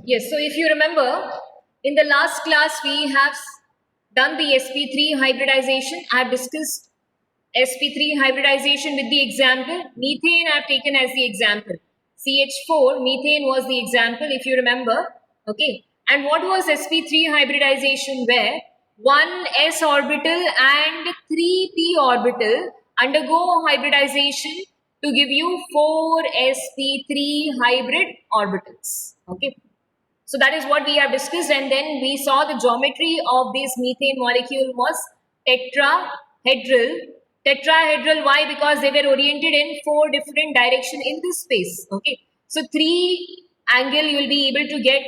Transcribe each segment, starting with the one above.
Yes, so if you remember, in the last class we have done the sp3 hybridization. I have discussed sp3 hybridization with the example. Methane I have taken as the example. CH4, methane was the example if you remember. Okay. And what was sp3 hybridization? Where one s orbital and 3p orbital undergo hybridization to give you 4 sp3 hybrid orbitals. Okay. So that is what we have discussed, and then we saw the geometry of this methane molecule was tetrahedral. Tetrahedral, why? Because they were oriented in 4 different direction in this space. Okay. So 3 angle you will be able to get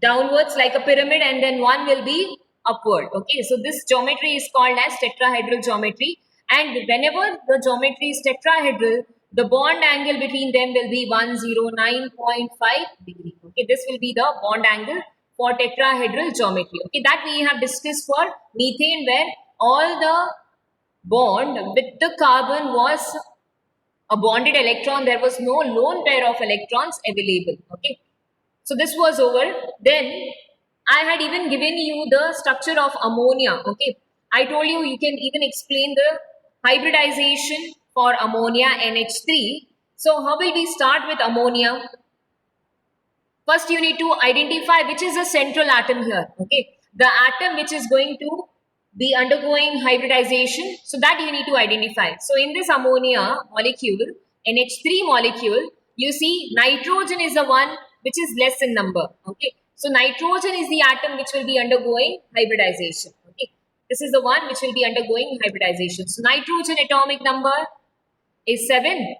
downwards like a pyramid, and then one will be upward. Okay. So this geometry is called as tetrahedral geometry, and whenever the geometry is tetrahedral, the bond angle between them will be 109.5 degree. Okay, this will be the bond angle for tetrahedral geometry. Okay, that we have discussed for methane, where all the bond with the carbon was a bonded electron. There was no lone pair of electrons available. Okay, so this was over. Then I had even given you the structure of ammonia. Okay, I told you you can even explain the hybridization for ammonia NH3. So how will we start with ammonia? First you need to identify which is the central atom here. Okay, the atom which is going to be undergoing hybridization, so that you need to identify. So in this ammonia molecule, NH3 molecule, you see nitrogen is the one which is less in number. Okay, so nitrogen is the atom which will be undergoing hybridization. Okay, this is the one which will be undergoing hybridization. So nitrogen atomic number is 7.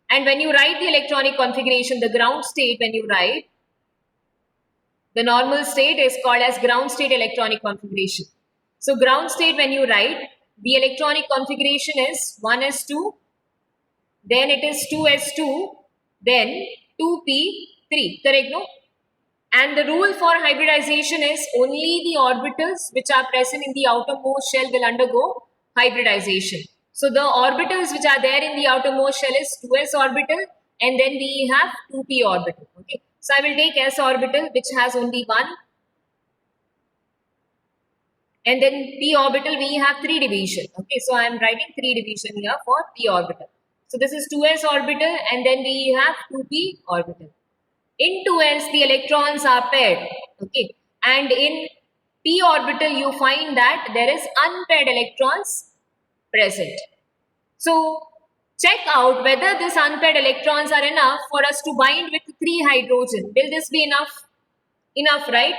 And when you write the electronic configuration, the ground state, when you write, the normal state is called as ground state electronic configuration. So ground state, when you write, the electronic configuration is 1s2, then it is 2s2, then 2p3, correct, no? And the rule for hybridization is only the orbitals which are present in the outermost shell will undergo hybridization. So the orbitals which are there in the outermost shell is 2s orbital, and then we have 2p orbital. Okay, so I will take s orbital which has only 1, and then p orbital we have 3 division. Okay, so I am writing 3 division here for p orbital. So this is 2s orbital, and then we have 2p orbital. In 2s the electrons are paired. Okay, and in p orbital you find that there is unpaired electrons present. So check out whether these unpaired electrons are enough for us to bind with 3 hydrogen. Will this be enough? Enough, right?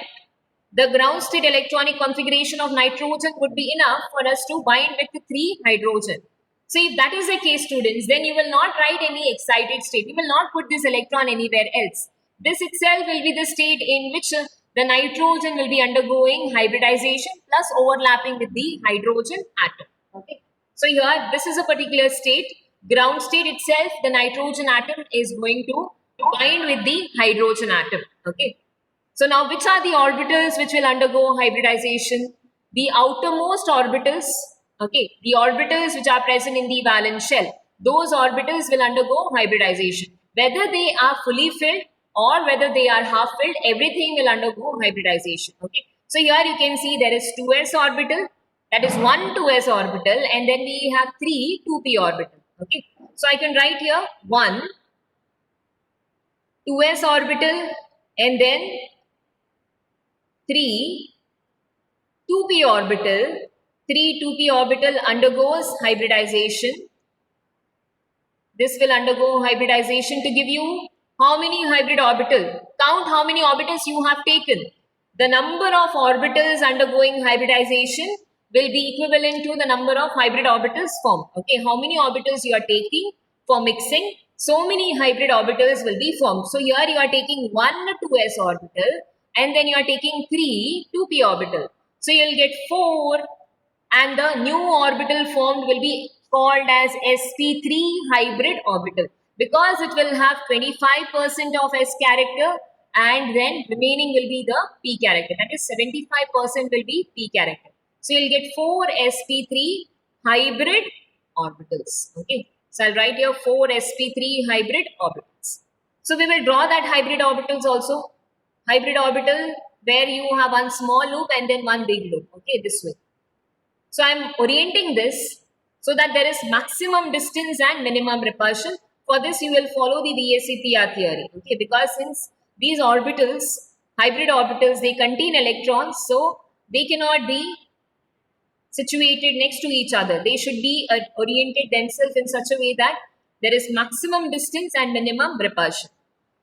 The ground state electronic configuration of nitrogen would be enough for us to bind with 3 hydrogen. So if that is the case, students, then you will not write any excited state. You will not put this electron anywhere else. This itself will be the state in which the nitrogen will be undergoing hybridization plus overlapping with the hydrogen atom. Okay. So here, this is a particular state. Ground state itself, the nitrogen atom is going to bind with the hydrogen atom. Okay. So now, which are the orbitals which will undergo hybridization? The outermost orbitals. Okay, the orbitals which are present in the valence shell. Those orbitals will undergo hybridization. Whether they are fully filled or whether they are half filled, everything will undergo hybridization. Okay. So here you can see there is 2s orbital. That is 1 2s orbital, and then we have 3 2p orbital. Okay. So I can write here 1 2s orbital, and then 3 2p orbital. 3 2p orbital undergoes hybridization. This will undergo hybridization to give you how many hybrid orbitals. Count how many orbitals you have taken. The number of orbitals undergoing hybridization will be equivalent to the number of hybrid orbitals formed. Okay, how many orbitals you are taking for mixing, so many hybrid orbitals will be formed. So here you are taking 1 2s orbital, and then you are taking 3 2p orbital. So you will get 4, and the new orbital formed will be called as sp3 hybrid orbital, because it will have 25% of s character, and then remaining will be the p character. That is 75% will be p character. So you'll get 4 sp3 hybrid orbitals. Okay. So I'll write here 4 sp3 hybrid orbitals. So we will draw that hybrid orbitals also. Hybrid orbital where you have one small loop and then one big loop. Okay, this way. So I'm orienting this so that there is maximum distance and minimum repulsion. For this, you will follow the VSEPR theory. Okay, because since these orbitals, hybrid orbitals, they contain electrons, so they cannot be situated next to each other. They should be oriented themselves in such a way that there is maximum distance and minimum repulsion.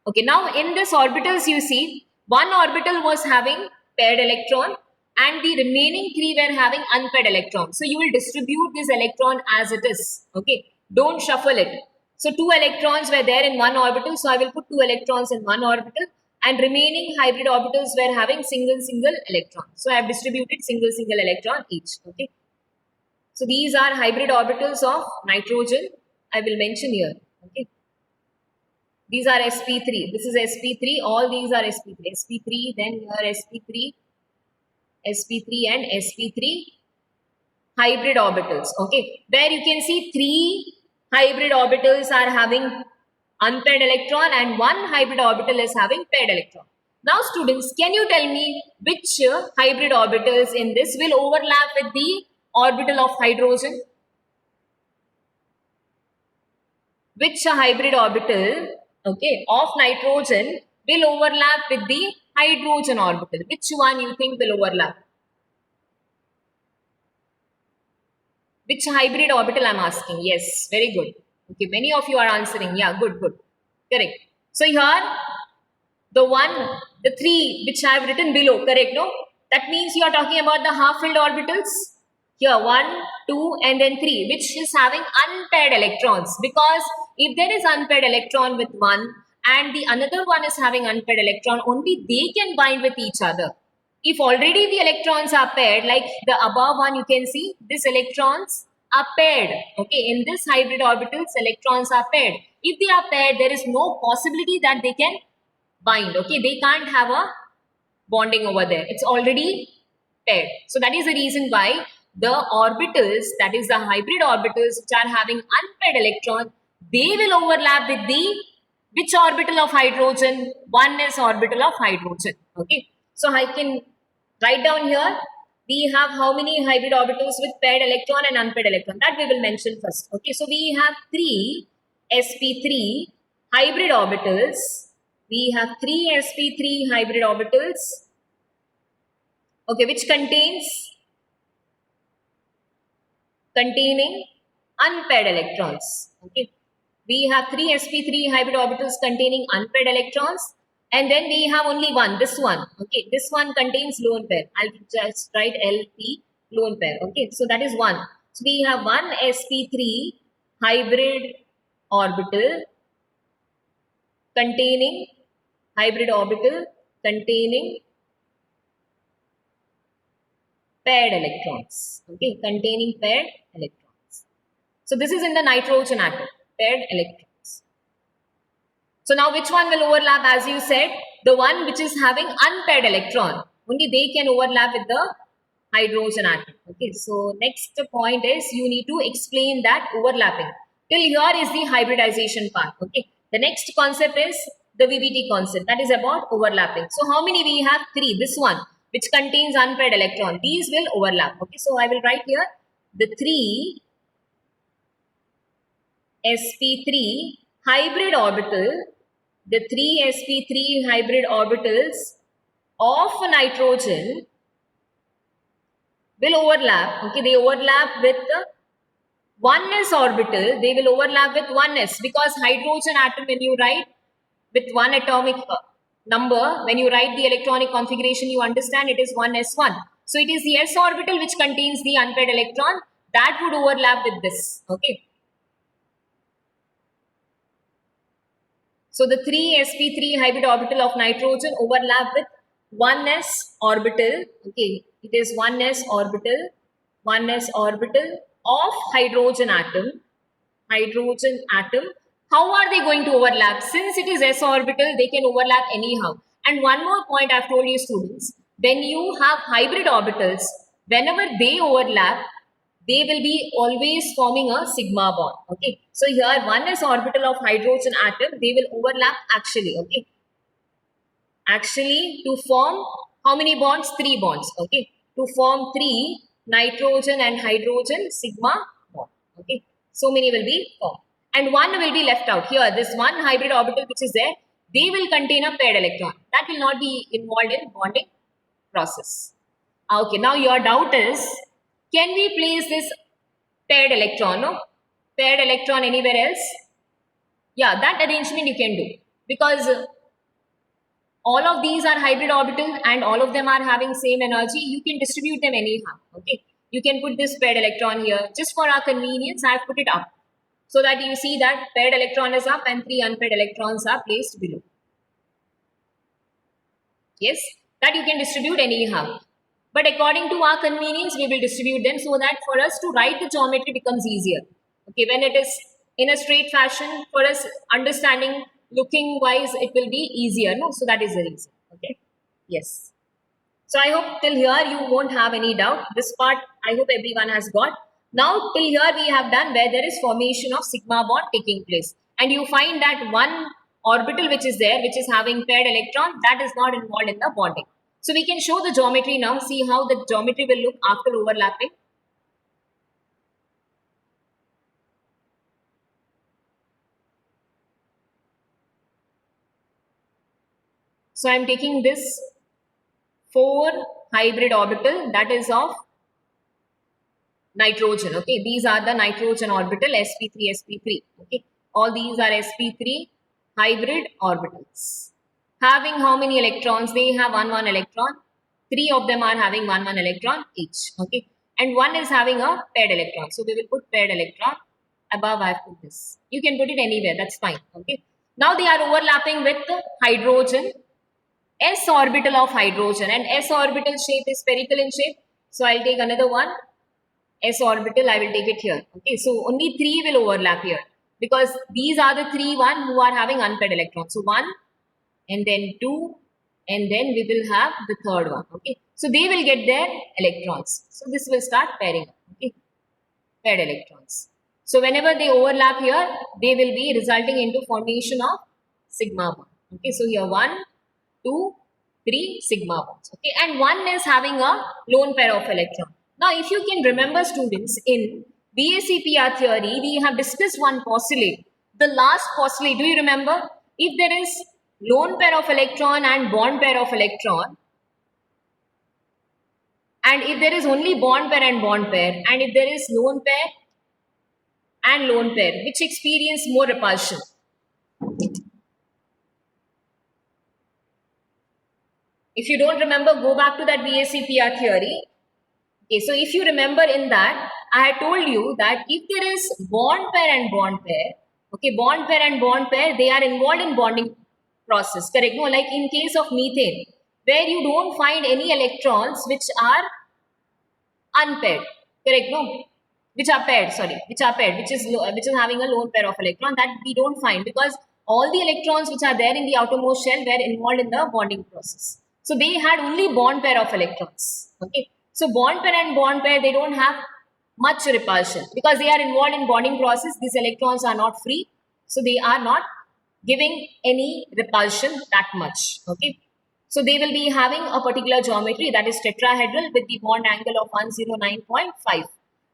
Okay, now in this orbitals you see one orbital was having paired electron and the remaining three were having unpaired electrons. So you will distribute this electron as it is. Okay, don't shuffle it. So two electrons were there in one orbital. So I will put two electrons in one orbital and remaining hybrid orbitals were having single electron. So I have distributed single electron each. Okay. So these are hybrid orbitals of nitrogen. I will mention here. Okay. These are sp3. This is sp3. All these are sp3. sp3, then here sp3, sp3 and sp3 hybrid orbitals. Okay. Where you can see three hybrid orbitals are having unpaired electron and one hybrid orbital is having paired electron. Now students, can you tell me which hybrid orbitals in this will overlap with the orbital of hydrogen? Which hybrid orbital, okay, of nitrogen will overlap with the hydrogen orbital? Which one you think will overlap? Which hybrid orbital I'm asking? Yes, very good. Okay, many of you are answering. Yeah, good. Correct. So here, the three which I have written below, correct, no? That means you are talking about the half-filled orbitals. Here, 1, 2 and then 3, which is having unpaired electrons. Because if there is unpaired electron with one and the another one is having unpaired electron, only they can bind with each other. If already the electrons are paired, like the above one you can see, these electrons are paired. Okay, in this hybrid orbitals, electrons are paired. If they are paired, there is no possibility that they can bind. Okay, they can't have a bonding over there. It's already paired. So that is the reason why the orbitals, that is the hybrid orbitals which are having unpaired electron, they will overlap with the which orbital of hydrogen? 1s orbital of hydrogen. Okay, so I can write down here. We have how many hybrid orbitals with paired electron and unpaired electron? That we will mention first. Okay, so we have 3 sp3 hybrid orbitals. We have 3 sp3 hybrid orbitals. Okay, which containing unpaired electrons. Okay, we have 3 sp3 hybrid orbitals containing unpaired electrons. And then we have only one, this one. Okay, this one contains lone pair. I'll just write LP, lone pair. Okay, so that is one. So we have one sp3 hybrid orbital containing paired electrons. Okay, containing paired electrons. So this is in the nitrogen atom, paired electrons. So now which one will overlap? As you said, the one which is having unpaired electron. Only they can overlap with the hydrogen atom. Okay, so next point is you need to explain that overlapping. Till here is the hybridization part. Okay, the next concept is the VBT concept, that is about overlapping. So how many we have? 3. This one which contains unpaired electron. These will overlap. Okay, so I will write here the 3 sp3 hybrid orbital, the 3 sp3 hybrid orbitals of nitrogen will overlap. Okay, they overlap with the 1s orbital. They will overlap with 1s because hydrogen atom, when you write with one atomic number, when you write the electronic configuration, you understand it is 1s1. So it is the s orbital which contains the unpaired electron that would overlap with this. Okay. So the 3 sp3 hybrid orbital of nitrogen overlap with 1s orbital. Okay, it is 1s orbital of hydrogen atom. How are they going to overlap? Since it is s orbital, they can overlap anyhow. And one more point I've told you students, when you have hybrid orbitals, whenever they overlap, they will be always forming a sigma bond. Okay, so here 1s orbital of hydrogen atom, they will overlap actually. Okay, Actually, to form how many bonds? 3 bonds. Okay. To form 3 nitrogen and hydrogen sigma bond. Okay. So many will be formed. And one will be left out. Here, this one hybrid orbital which is there, they will contain a paired electron. That will not be involved in bonding process. Okay. Now your doubt is, can we place this paired electron? No? Paired electron anywhere else? Yeah, that arrangement you can do. Because all of these are hybrid orbital and all of them are having same energy. You can distribute them anyhow. Okay. You can put this paired electron here. Just for our convenience, I have put it up. So that you see that paired electron is up and 3 unpaired electrons are placed below. Yes. That you can distribute anyhow. But according to our convenience, we will distribute them so that for us to write the geometry becomes easier. Okay. When it is in a straight fashion, for us understanding, looking wise, it will be easier. No. So that is the reason. Okay. Yes. So I hope till here you won't have any doubt. This part I hope everyone has got. Now till here we have done where there is formation of sigma bond taking place. And you find that one orbital which is there, which is having paired electron, that is not involved in the bonding. So we can show the geometry now. See how the geometry will look after overlapping. So I am taking this 4 hybrid orbital, that is of nitrogen. Okay, these are the nitrogen orbital sp3 sp3. Okay, all these are sp3 hybrid orbitals having how many electrons? They have 1 electron. 3 of them are having 1 electron each. Okay, and one is having a paired electron. So we will put paired electron. Above I have put this. You can put it anywhere, that's fine. Okay, now they are overlapping with the hydrogen, s orbital of hydrogen, and s orbital shape is spherical in shape. So I'll take another one, s orbital, I will take it here. Okay, so only 3 will overlap here because these are the 3 one who are having unpaired electrons. So 1 and then 2 and then we will have the third one. Okay, so they will get their electrons. So this will start pairing up. Okay, paired electrons. So whenever they overlap here, they will be resulting into formation of sigma bond. Okay, so here 1, 2, 3 sigma bonds. Okay, and one is having a lone pair of electron. Now, if you can remember, students, in BACPR theory, we have discussed one postulate. The last postulate, do you remember? If there is lone pair of electron and bond pair of electron, and if there is only bond pair and bond pair, and if there is lone pair and lone pair, which experience more repulsion? If you don't remember, go back to that BACPR theory. Okay, so if you remember in that, I had told you that if there is bond pair and bond pair, okay, bond pair and bond pair, they are involved in bonding process, correct? No, like in case of methane, where you don't find any electrons which are unpaired, correct? No, which are paired, sorry, which are paired, which is having a lone pair of electron, that we don't find because all the electrons which are there in the outermost shell were involved in the bonding process. So they had only bond pair of electrons. Okay, so bond pair and bond pair, they don't have much repulsion because they are involved in bonding process. These electrons are not free, so they are not giving any repulsion that much. Okay, so they will be having a particular geometry, that is tetrahedral with the bond angle of 109.5.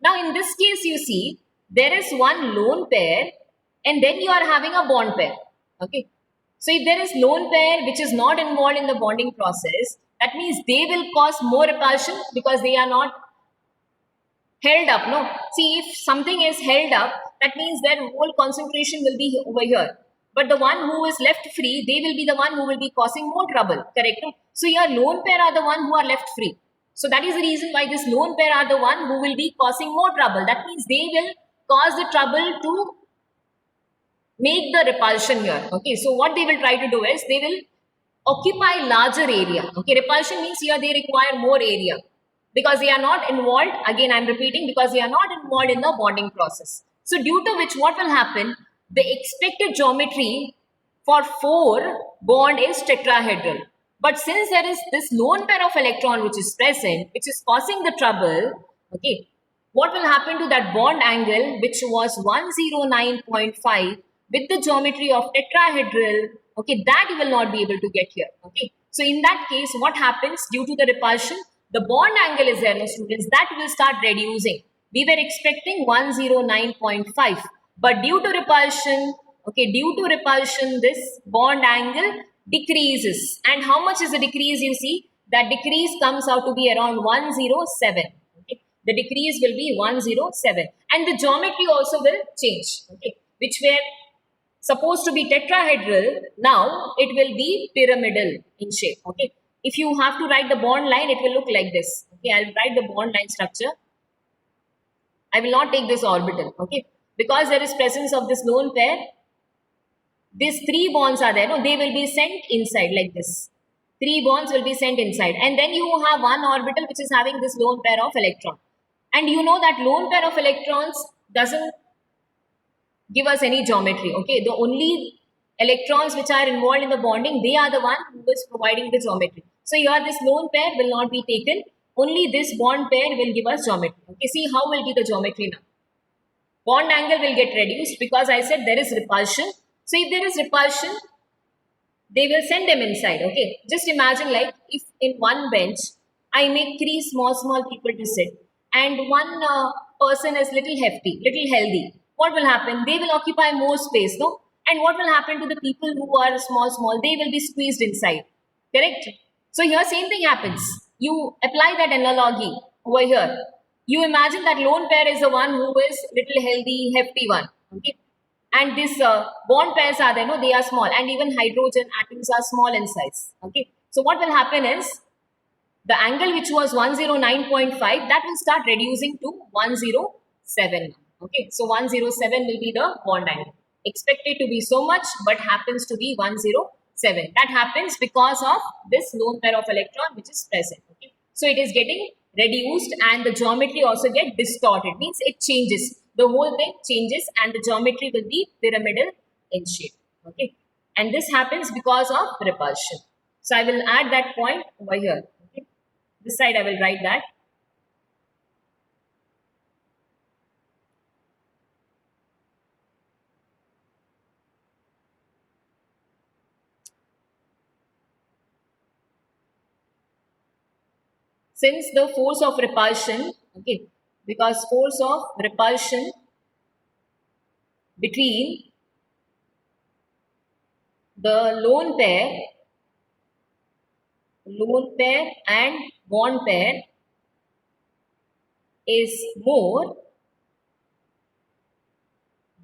Now in this case, you see there is one lone pair and then you are having a bond pair. Okay, so if there is lone pair which is not involved in the bonding process, that means they will cause more repulsion because they are not held up. No, see, if something is held up, that means their whole concentration will be over here. But the one who is left free, they will be the one who will be causing more trouble, correct? No? So your lone pair are the one who are left free. So that is the reason why this lone pair are the one who will be causing more trouble. That means they will cause the trouble to make the repulsion here. Okay, so what they will try to do is they will occupy larger area. Okay, repulsion means here they require more area because they are not involved, again I am repeating, because they are not involved in the bonding process. So due to which what will happen, the expected geometry for 4 bond is tetrahedral. But since there is this lone pair of electron which is present, which is causing the trouble, okay, what will happen to that bond angle which was 109.5 with the geometry of tetrahedral, okay, that you will not be able to get here. Okay, So in that case, what happens due to the repulsion? The bond angle is there, no students, that will start reducing. We were expecting 109.5, but due to repulsion, okay, due to repulsion, this bond angle decreases. And how much is the decrease? You see, that decrease comes out to be around 107. Okay, the decrease will be 107, and the geometry also will change. Okay, which were supposed to be tetrahedral, now it will be pyramidal in shape. Okay, if you have to write the bond line, it will look like this. Okay, I'll write the bond line structure. I will not take this orbital. Okay, because there is presence of this lone pair, these three bonds are there. No, they will be sent inside like this. Three bonds will be sent inside, and then you have one orbital which is having this lone pair of electron. And you know that lone pair of electrons doesn't give us any geometry. Okay, the only electrons which are involved in the bonding, they are the one who is providing the geometry. So here this lone pair will not be taken, only this bond pair will give us geometry. Okay, see how will be the geometry now. Bond angle will get reduced because I said there is repulsion. So if there is repulsion, they will send them inside. Okay, just imagine like if in one bench I make three small people to sit, and one person is little hefty, little healthy. What will happen? They will occupy more space, no? And what will happen to the people who are small? They will be squeezed inside. Correct? So here same thing happens. You apply that analogy over here. You imagine that lone pair is the one who is little healthy, hefty one. Okay, and this bond pairs are there, no, they are small, and even hydrogen atoms are small in size. Okay, so what will happen is the angle which was 109.5, that will start reducing to 107. Okay, so 107 will be the bond angle. Expected to be so much, but happens to be 107. That happens because of this lone pair of electron which is present. Okay, so it is getting reduced, and the geometry also get distorted, means it changes. The whole thing changes, and the geometry will be pyramidal in shape. Okay, and this happens because of repulsion. So I will add that point over here. Okay, this side I will write that. Since the force of repulsion, okay, because force of repulsion between the lone pair and bond pair is more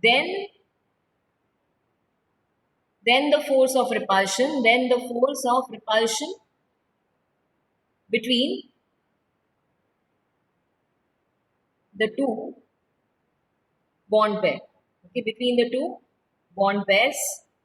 than the force of repulsion, between the two bond pair. Okay, between the two bond pairs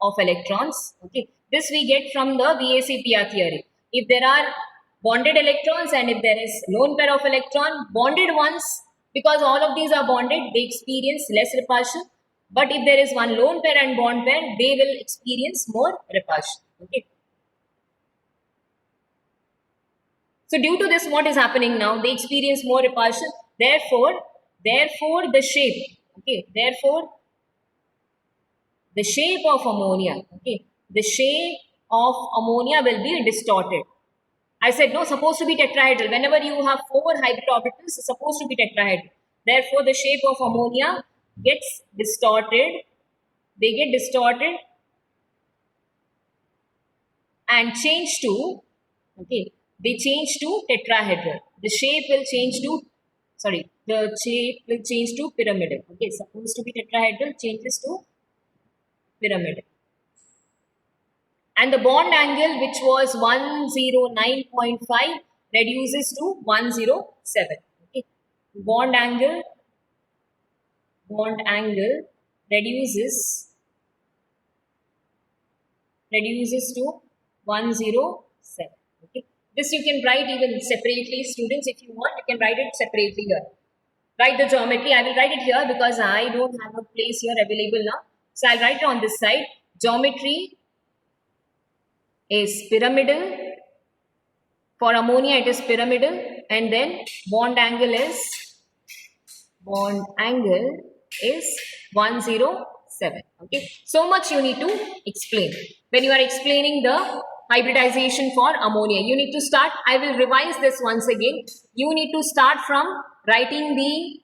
of electrons. Okay, this we get from the VAC-PR theory. If there are bonded electrons and if there is lone pair of electron, bonded ones, because all of these are bonded, they experience less repulsion. But if there is one lone pair and bond pair, they will experience more repulsion. Okay. So due to this, what is happening now? They experience more repulsion. Therefore, the shape. Okay. Therefore, the shape of ammonia. Okay. The shape of ammonia will be distorted. I said no, supposed to be tetrahedral. Whenever you have four hybrid orbitals, it's supposed to be tetrahedral. Therefore, the shape of ammonia gets distorted. They get distorted and change to, okay, they change to tetrahedral. The shape will change to, pyramidal. Okay, supposed to be tetrahedral, changes to pyramidal. And the bond angle, which was 109.5, reduces to 107. Okay, bond angle reduces to 107. Okay, this you can write even separately, students. If you want, you can write it separately here. Write the geometry. I will write it here because I don't have a place here available now. So I'll write it on this side. Geometry is pyramidal. For ammonia, it is pyramidal, and then bond angle is 107. Okay, so much you need to explain when you are explaining the hybridization for ammonia. You need to start, I will revise this once again. You need to start from writing the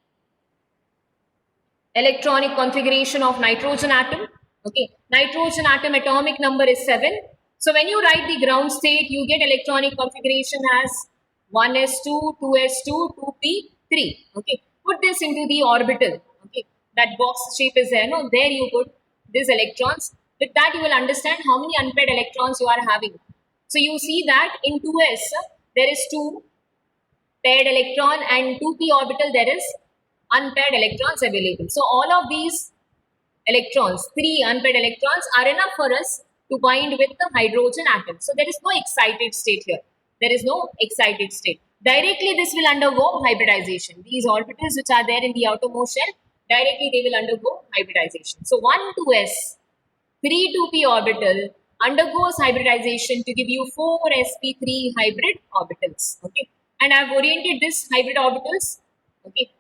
electronic configuration of nitrogen atom. Okay, nitrogen atom atomic number is 7. So when you write the ground state, you get electronic configuration as 1s2, 2s2, 2p3. Okay, put this into the orbital. Okay, that box shape is there. No, there you put these electrons. With that, you will understand how many unpaired electrons you are having. So you see that in 2s there is 2 paired electron, and 2p orbital there is unpaired electrons available. So all of these electrons, 3 unpaired electrons, are enough for us to bind with the hydrogen atom. So there is no excited state here. There is no excited state. Directly this will undergo hybridization. These orbitals which are there in the outermost shell, directly they will undergo hybridization. So 1 2s, 3 2p orbital undergoes hybridization to give you 4 sp3 hybrid orbitals. Okay, and I have oriented this hybrid orbitals, okay,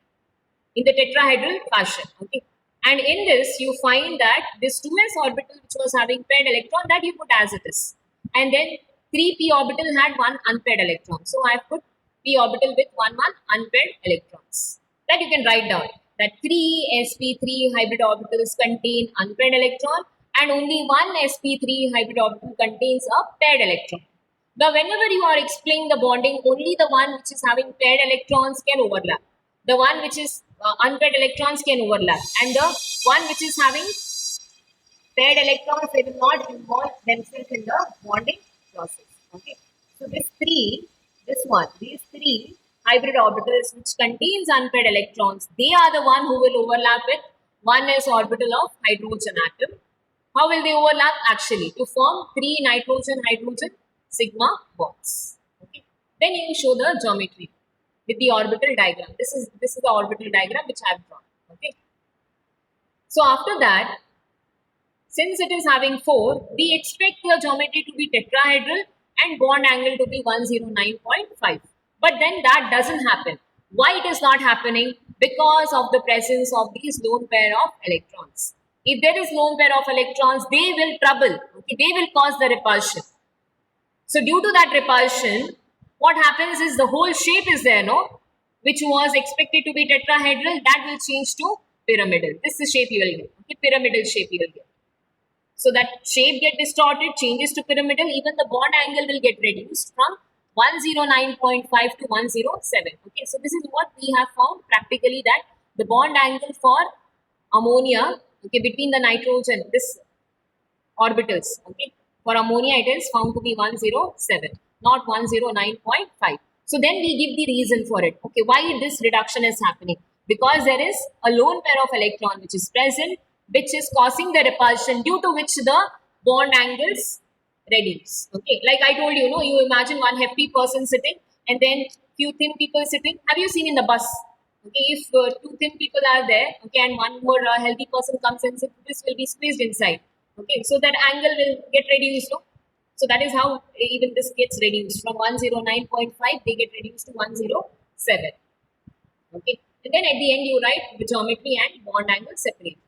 in the tetrahedral fashion. Okay, and in this you find that this 2s orbital which was having paired electron, that you put as it is, and then 3p orbital had 1 unpaired electron. So I have put p orbital with 1 unpaired electrons. That you can write down that 3 sp3 hybrid orbitals contain unpaired electron, and only 1 sp3 hybrid orbital contains a paired electron. Now whenever you are explaining the bonding, only the one which is having paired electrons can overlap. The one which is unpaired electrons can overlap, and the one which is having paired electrons, they will not involve themselves in the bonding process. Okay, so these three hybrid orbitals which contains unpaired electrons, they are the one who will overlap with 1s orbital of hydrogen atom. How will they overlap? Actually, to form 3 nitrogen-hydrogen sigma bonds. Okay, then you show the geometry with the orbital diagram. This is the orbital diagram which I have drawn. Okay, so after that, since it is having 4, we expect the geometry to be tetrahedral and bond angle to be 109.5. But then that doesn't happen. Why it is not happening? Because of the presence of these lone pair of electrons. If there is lone pair of electrons, they will trouble. Okay, they will cause the repulsion. So due to that repulsion, what happens is the whole shape is there, no? Which was expected to be tetrahedral, that will change to pyramidal. This is the shape you will get. Okay, pyramidal shape you will get. So that shape get distorted, changes to pyramidal, even the bond angle will get reduced from 109.5 to 107. Okay, so this is what we have found practically, that the bond angle for ammonia, okay, between the nitrogen, this orbitals, okay, for ammonia it is found to be 107, not 109.5. So then we give the reason for it. Okay, why this reduction is happening? Because there is a lone pair of electron which is present, which is causing the repulsion, due to which the bond angles reduce. Okay, like I told you, no, you imagine one hefty person sitting and then few thin people sitting. Have you seen in the bus? Okay, if 2 thin people are there, okay, and one more healthy person comes and sits, this will be squeezed inside. Okay, so that angle will get reduced. No? So that is how even this gets reduced from 109.5, they get reduced to 107. Okay, and then at the end you write the geometry and bond angle separate.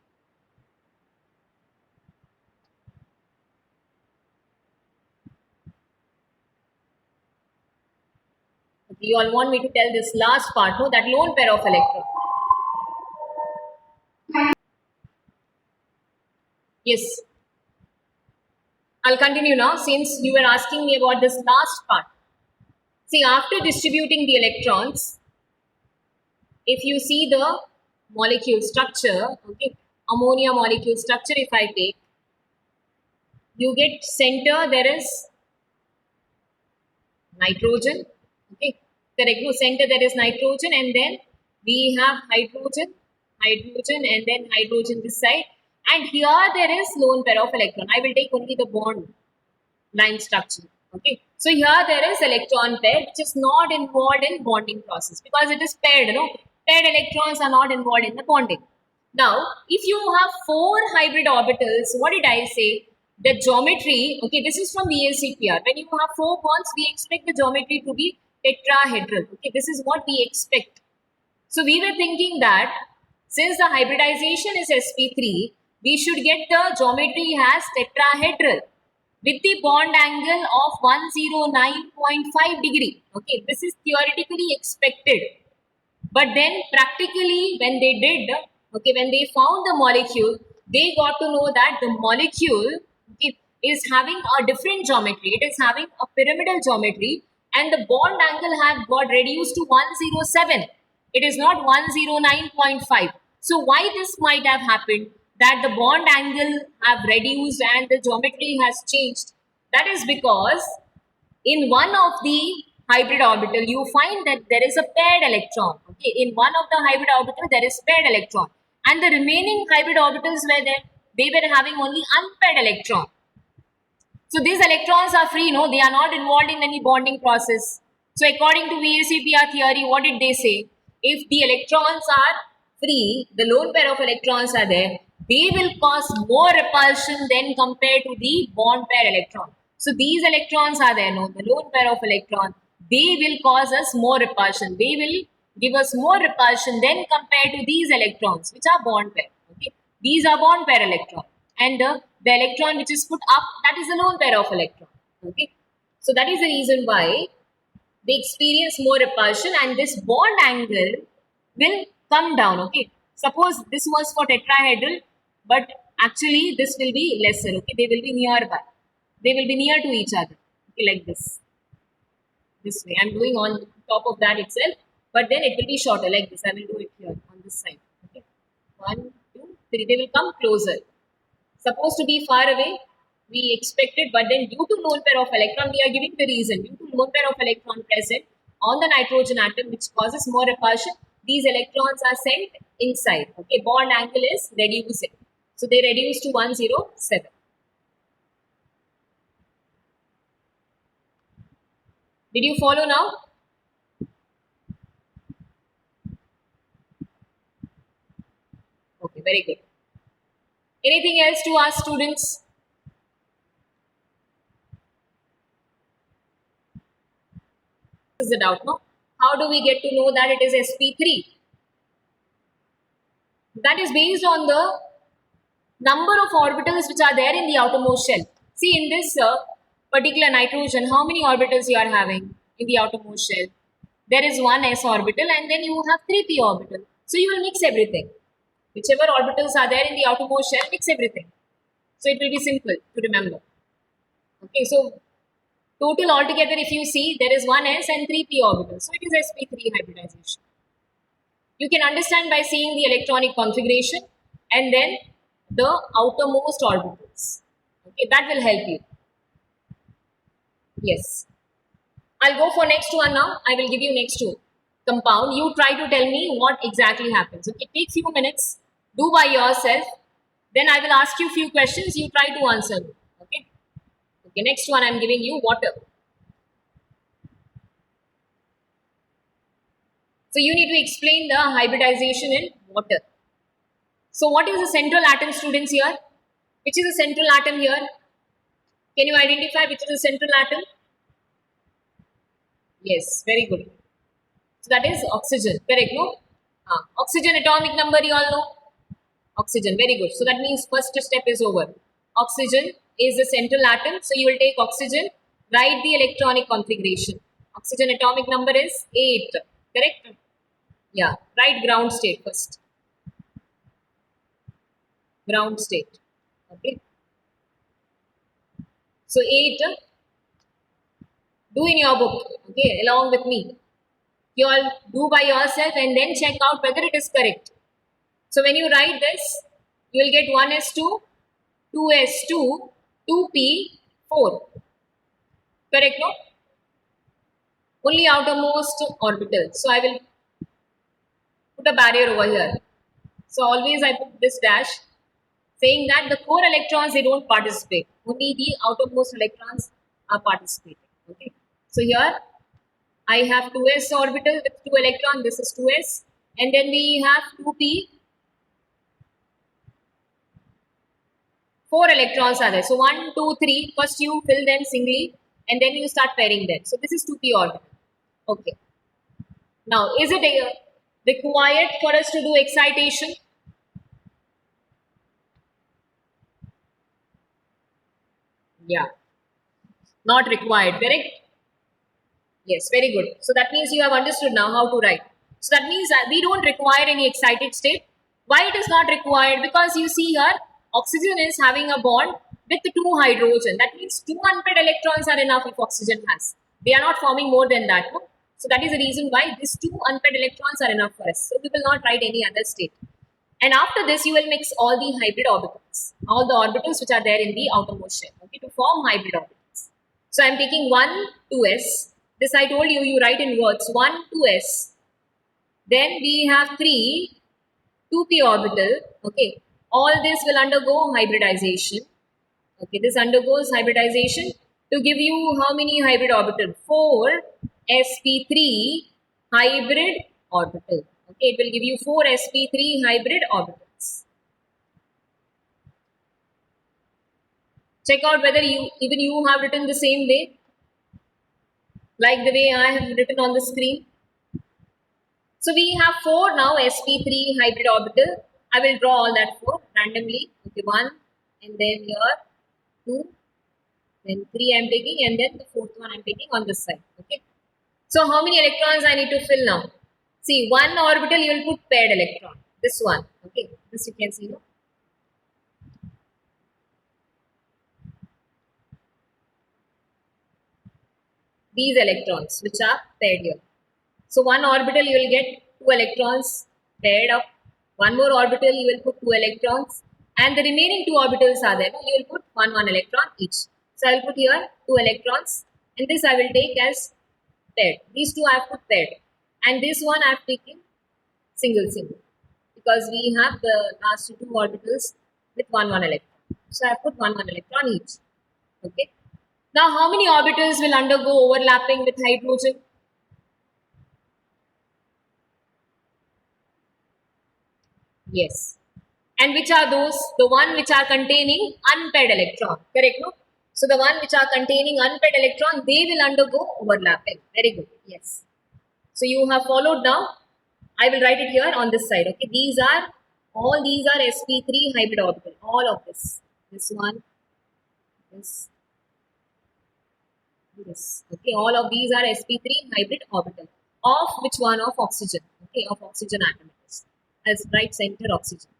You all want me to tell this last part, no? That lone pair of electrons. Yes. I'll continue now, since you were asking me about this last part. See, after distributing the electrons, if you see the molecule structure, okay, ammonia molecule structure, if I take, you get center, there is nitrogen, okay, correct, no, center there is nitrogen, and then we have hydrogen, and then hydrogen this side, and here there is lone pair of electron. I will take only the bond line structure. Okay, so here there is electron pair which is not involved in bonding process, because it is paired. No, paired electrons are not involved in the bonding. Now, if you have 4 hybrid orbitals, what did I say? The geometry, okay, this is from VLCPR. When you have 4 bonds, we expect the geometry to be tetrahedral. Okay, this is what we expect. So we were thinking that since the hybridization is sp3, we should get the geometry as tetrahedral. with the bond angle of 109.5 degree. Okay, this is theoretically expected. But then practically when they did, okay, when they found the molecule, they got to know that the molecule, okay, is having a different geometry. It is having a pyramidal geometry and the bond angle had got reduced to 107. It is not 109.5. So why this might have happened? That the bond angle have reduced and the geometry has changed. That is because in one of the hybrid orbital you find that there is a paired electron. Okay, in one of the hybrid orbital there is paired electron and the remaining hybrid orbitals were there, they were having only unpaired electron. So these electrons are free, no, they are not involved in any bonding process. So according to VSEPR theory, what did they say? If the electrons are free, the lone pair of electrons are there, they will cause more repulsion than compared to the bond pair electron. So these electrons are there, no, the lone pair of electron, they will cause us more repulsion. They will give us more repulsion than compared to these electrons, which are bond pair. Okay, these are bond pair electron, and the electron which is put up, that is a lone pair of electron. Okay, so that is the reason why they experience more repulsion and this bond angle will come down. Okay, suppose this was for tetrahedral, but actually this will be lesser. Okay, they will be nearby, they will be near to each other. Okay, like this way I'm doing on top of that itself, but then it will be shorter like this. I will do it here on this side. Okay, 1 2 3, they will come closer. Supposed to be far away, we expected, but then due to lone pair of electron, we are giving the reason. Due to lone pair of electron present on the nitrogen atom, which causes more repulsion, these electrons are sent inside. Okay, bond angle is reducing. So they reduce to 107. Did you follow now? Okay, very good. Anything else to ask students? Is the doubt, no? How do we get to know that it is sp3? That is based on the number of orbitals which are there in the outermost shell. See, in this particular nitrogen, how many orbitals you are having in the outermost shell? There is one s orbital and then you have 3p orbital. So you will mix everything. Whichever orbitals are there in the outermost shell, mix everything. So it will be simple to remember. Okay, so total altogether, if you see, there is one s and 3p orbitals. So it is sp3 hybridization. You can understand by seeing the electronic configuration and then the outermost orbitals. Okay, that will help you. Yes. I'll go for next one now. I will give you next two. Compound. You try to tell me what exactly happens. Okay, take few minutes. Do by yourself. Then I will ask you few questions. You try to answer. Okay. Okay, next one I'm giving you water. So you need to explain the hybridization in water. So what is the central atom, students, here? Which is the central atom here? Can you identify which is the central atom? Yes, very good. So that is oxygen, correct, no? Oxygen atomic number you all know? Oxygen, very good. So that means first step is over. Oxygen is the central atom. So you will take oxygen, write the electronic configuration. Oxygen atomic number is 8, correct? Yeah, write ground state first. Ground state, okay? So 8, do in your book, okay, along with me. You all do by yourself and then check out whether it is correct. So when you write this, you will get 1s2, 2s2, 2p, 4. Correct, no? Only outermost orbital. So I will put a barrier over here. So always I put this dash saying that the core electrons, they don't participate. Only the outermost electrons are participating. Okay. So here I have 2s orbital with 2 electrons. This is 2s. And then we have 2p. 4 electrons are there. So 1, 2, 3. First you fill them singly and then you start pairing them. So this is 2p orbital. Okay. Now, is it required for us to do excitation? Yeah. Not required, correct? Yes, very good. So that means you have understood now how to write. So that means that we don't require any excited state. Why it is not required? Because you see here, oxygen is having a bond with two hydrogen. That means two unpaired electrons are enough if oxygen has. They are not forming more than that. No? So that is the reason why these two unpaired electrons are enough for us. So we will not write any other state. And after this, you will mix all the hybrid orbitals, all the orbitals which are there in the outermost shell, okay, to form hybrid orbitals. So I'm taking 1, 2s. This I told you, you write in words 1, 2s. Then we have 3, 2p orbital. Okay, all this will undergo hybridization. Okay, this undergoes hybridization to give you how many hybrid orbital? 4 sp3 hybrid orbital. Okay, it will give you 4 sp3 hybrid orbitals. Check out whether even you have written the same way, like the way I have written on the screen. So we have 4 now sp3 hybrid orbital. I will draw all that 4 randomly. Okay, 1 and then here 2, then 3 I am taking, and then the fourth one I am taking on this side. Okay. So how many electrons I need to fill now? See, one orbital you will put paired electron. This one. Okay. This you can see. No? These electrons which are paired here. So one orbital you will get 2 electrons paired up. One more orbital you will put 2 electrons. And the remaining 2 orbitals are there. You will put one electron each. So I will put here 2 electrons. And this I will take as paired. These two I have put paired. And this one I have taken single. Because we have the last 2 orbitals with one electron. So I have put one electron each. Okay. Now how many orbitals will undergo overlapping with hydrogen? Yes. And which are those? The one which are containing unpaired electron. Correct, no? So the one which are containing unpaired electron, they will undergo overlapping. Very good. Yes. So you have followed now. I will write it here on this side. Okay. All these are sp3 hybrid orbital. All of this. This one. This. This. Okay. All of these are sp3 hybrid orbital. Of which one? Of oxygen. Okay. Of oxygen atom. As right center oxygen.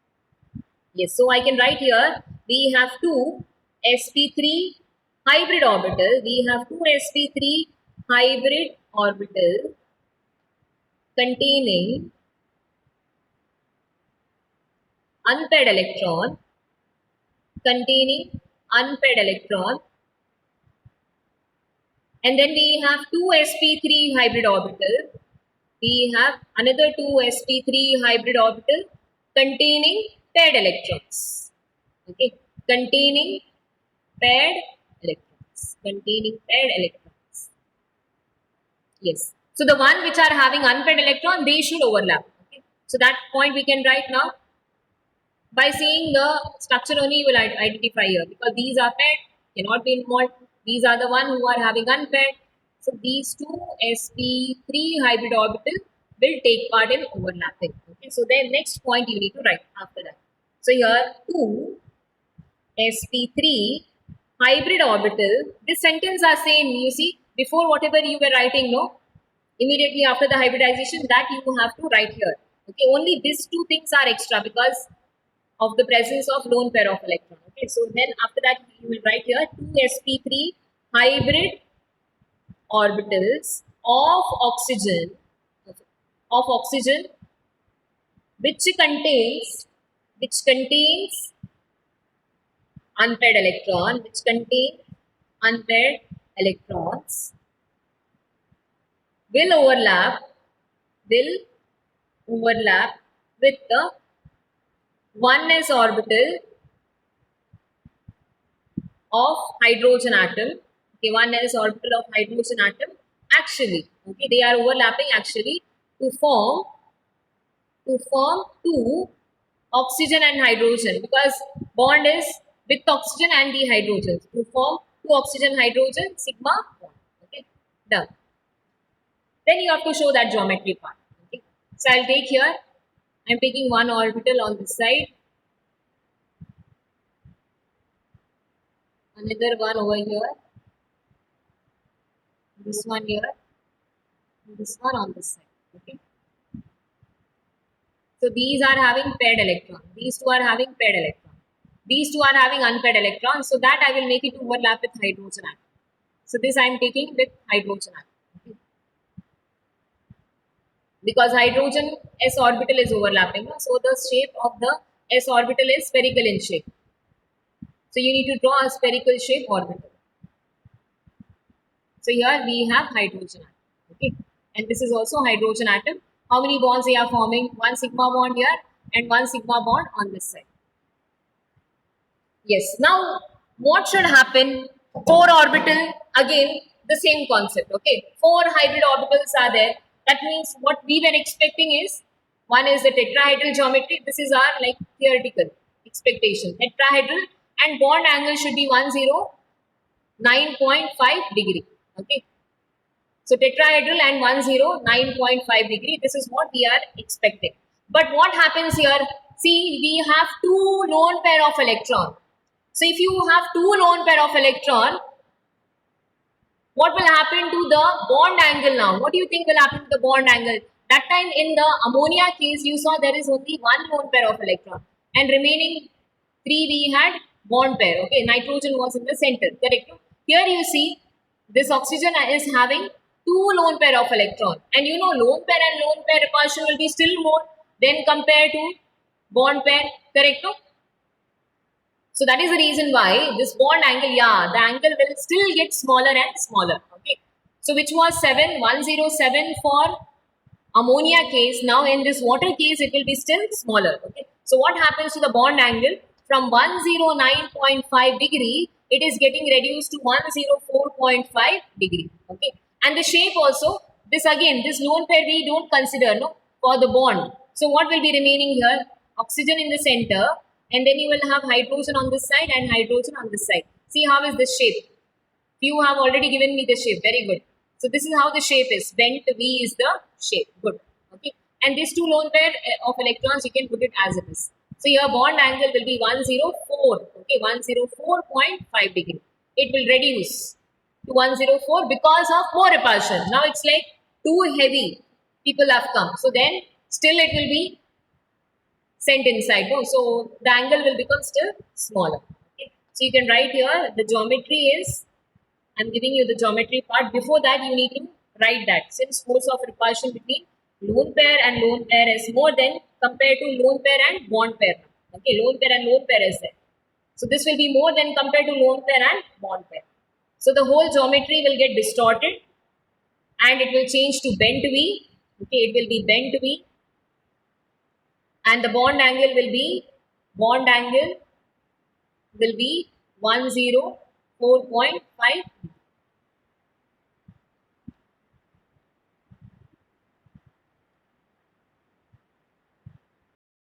Yes, so I can write here, we have 2 sp3 hybrid orbital. We have 2 sp3 hybrid orbital containing unpaired electron, and then we have 2 sp3 hybrid orbital. We have another 2 sp3 hybrid orbital containing paired electrons. Okay, containing paired electrons. Yes. So the one which are having unpaired electron, they should overlap. Okay. So that point we can write now. By seeing the structure only, you will identify here, because these are paired, cannot be involved. These are the one who are having unpaired. So these 2 sp3 hybrid orbital will take part in overlapping. Okay. So then next point you need to write after that. So here 2 sp3 hybrid orbital. This sentence are same. You see, before whatever you were writing, no, immediately after the hybridization, that you have to write here. Okay, only these 2 things are extra because of the presence of lone pair of electron. Okay, so then after that you will write here 2 sp3 hybrid orbitals of oxygen which contains unpaired electrons will overlap with the 1s orbital of hydrogen atom. Okay, 1s orbital of hydrogen atom. Actually, okay, they are overlapping actually to form 2 oxygen and hydrogen, because bond is with oxygen and the hydrogen to form 2 oxygen hydrogen sigma bond. Okay, done. Then you have to show that geometry part. Okay. So I'll take here, I'm taking one orbital on this side, another one over here, this one here, and this one on this side. Okay. So these are having paired electron. These two are having paired electron. These two are having unpaired electrons. So that I will make it to overlap with hydrogen atom. So this I am taking with hydrogen atom. Okay. Because hydrogen s orbital is overlapping. So the shape of the s orbital is spherical in shape. So you need to draw a spherical shape orbital. So here we have hydrogen atom. Okay. And this is also hydrogen atom. How many bonds they are forming? One sigma bond here and one sigma bond on this side. Yes. Now, what should happen? 4 orbital, again, the same concept. Okay. 4 hybrid orbitals are there. That means what we were expecting is, one is the tetrahedral geometry. This is our like theoretical expectation. Tetrahedral and bond angle should be 109.5 degree. Okay. So tetrahedral and 109.5 degree. This is what we are expecting. But what happens here? See, we have 2 lone pair of electron. So if you have 2 lone pair of electron, what will happen to the bond angle now? What do you think will happen to the bond angle? That time in the ammonia case, you saw there is only 1 lone pair of electron and remaining 3 we had bond pair. Okay, nitrogen was in the center, correct? Here you see this oxygen is having 2 lone pair of electron, and you know lone pair and lone pair repulsion will be still more than compared to bond pair, correct? So that is the reason why this bond angle, yeah, the angle will still get smaller and smaller. Okay. So which was 107 for ammonia case. Now in this water case, it will be still smaller. Okay. So what happens to the bond angle? From 109.5 degree, it is getting reduced to 104.5 degree. Okay. And the shape also, this again, this lone pair we don't consider, no, for the bond. So what will be remaining here? Oxygen in the center, and then you will have hydrogen on this side and hydrogen on this side. See how is this shape? You have already given me the shape. Very good. So this is how the shape is. Bent V is the shape. Good. Okay. And these 2 lone pair of electrons, you can put it as it is. So your bond angle will be 104. Okay, 104.5 degree. It will reduce to 104 because of more repulsion. Now it's like too heavy. People have come. So then still it will be sent inside. No? So the angle will become still smaller. Okay. So you can write here the geometry is, I'm giving you the geometry part. Before that you need to write that. Since force of repulsion between lone pair and lone pair is more than compared to lone pair and bond pair. Okay, lone pair and lone pair is there. So this will be more than compared to lone pair and bond pair. So the whole geometry will get distorted and it will change to bent V. Okay, it will be bent V. And the bond angle will be 104.5.